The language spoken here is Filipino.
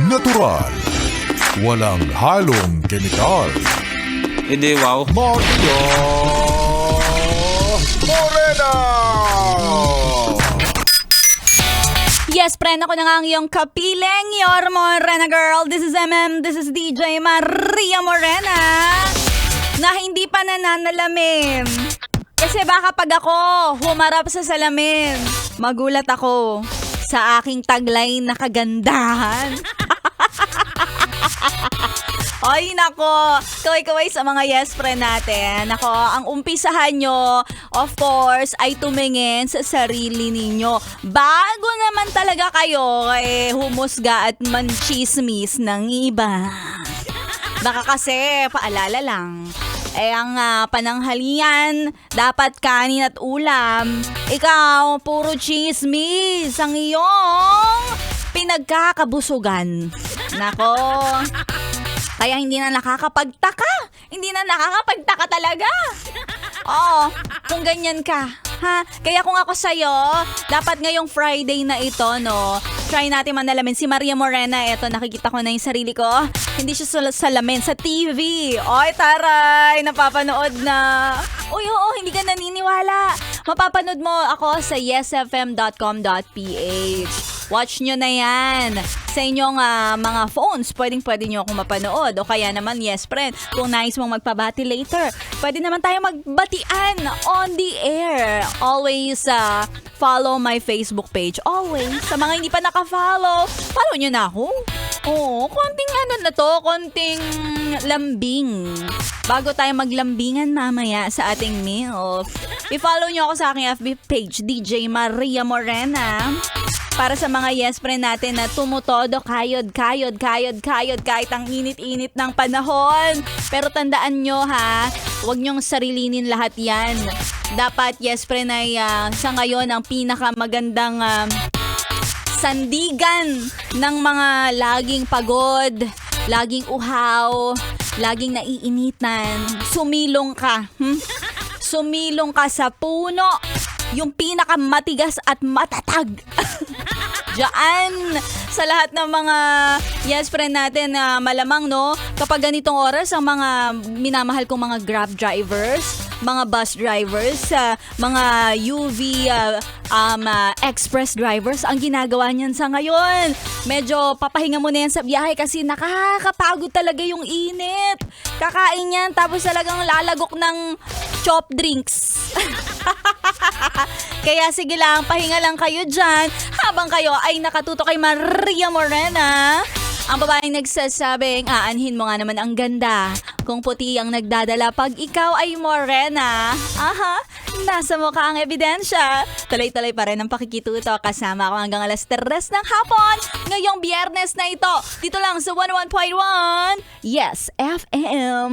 natural, walang halong kemikal. Hindi, wow. Maria Morena! Yes, friend, ako na nga ang iyong kapiling, your Morena girl. This is this is DJ Maria Morena, na hindi pa nananalamin. Kasi baka pag ako humarap sa salamin, magulat ako sa aking tagline na kagandahan. Ay, nako. Kaway-kaway sa mga yes friend natin. Nako, ang umpisahan nyo, of course, ay tumingin sa sarili ninyo. Bago naman talaga kayo humusga at manchismis ng iba. Baka kasi, paalala lang, ang pananghalian, dapat kanin at ulam. Ikaw, puro chismis ang iyong pinagkakabusugan. Nako. Kaya hindi na nakakapagtaka. Hindi na nakakapagtaka talaga. Oo, kung ganyan ka. Ha? Kaya kung ako sa'yo, dapat ngayong Friday na ito, no? Try natin manalamin si Maria Morena. Eto, nakikita ko na yung sarili ko. Hindi siya salamin sa TV. Oy, taray! Napapanood na. Uy, oo, hindi ka naniniwala. Mapapanood mo ako sa yesfm.com.ph. Watch nyo na yan. Sa inyong mga phones, pwede nyo akong mapanood. O kaya naman, yes friend, kung nais mong magpabati later, pwede naman tayo magbatian on the air. Always follow my Facebook page. Always. Sa mga hindi pa naka-follow, follow nyo na ako. Oo, konting konting lambing. Bago tayo maglambingan mamaya sa ating meal. I-follow nyo ako sa aking FB page, DJ Maria Morena. Para sa mga yes friend natin na tumutodo, kayod, kahit ang init-init ng panahon. Pero tandaan nyo ha, huwag nyong sarilinin lahat yan. Dapat yes friend ay sa ngayon ang pinakamagandang sandigan ng mga laging pagod, laging uhaw, laging naiinitan. Sumilong ka. Sumilong ka sa puno, yung pinakamatigas at matatag. Diyan, sa lahat ng mga yes friend natin na malamang, no, kapag ganitong oras ang mga minamahal kong mga Grab drivers, mga bus drivers, mga UV express drivers, ang ginagawa niyan sa ngayon, medyo papahinga mo na yan sa biyahe kasi nakakapagod talaga yung init. Kakain yan tapos talagang lalagok ng chop drinks. Kaya sige lang, pahinga lang kayo dyan habang kayo ay nakatuto kay Maria Morena. Ang babaeng nagsasabing, aanhin mo nga naman ang ganda kung puti ang nagdadala pag ikaw ay morena. Aha, nasa mukha ang ebidensya. Tuloy-tuloy pa rin ang pakikituto. Kasama ako hanggang alas 3 ng hapon ngayong Biyernes na ito. Dito lang sa 101.1 Yes FM.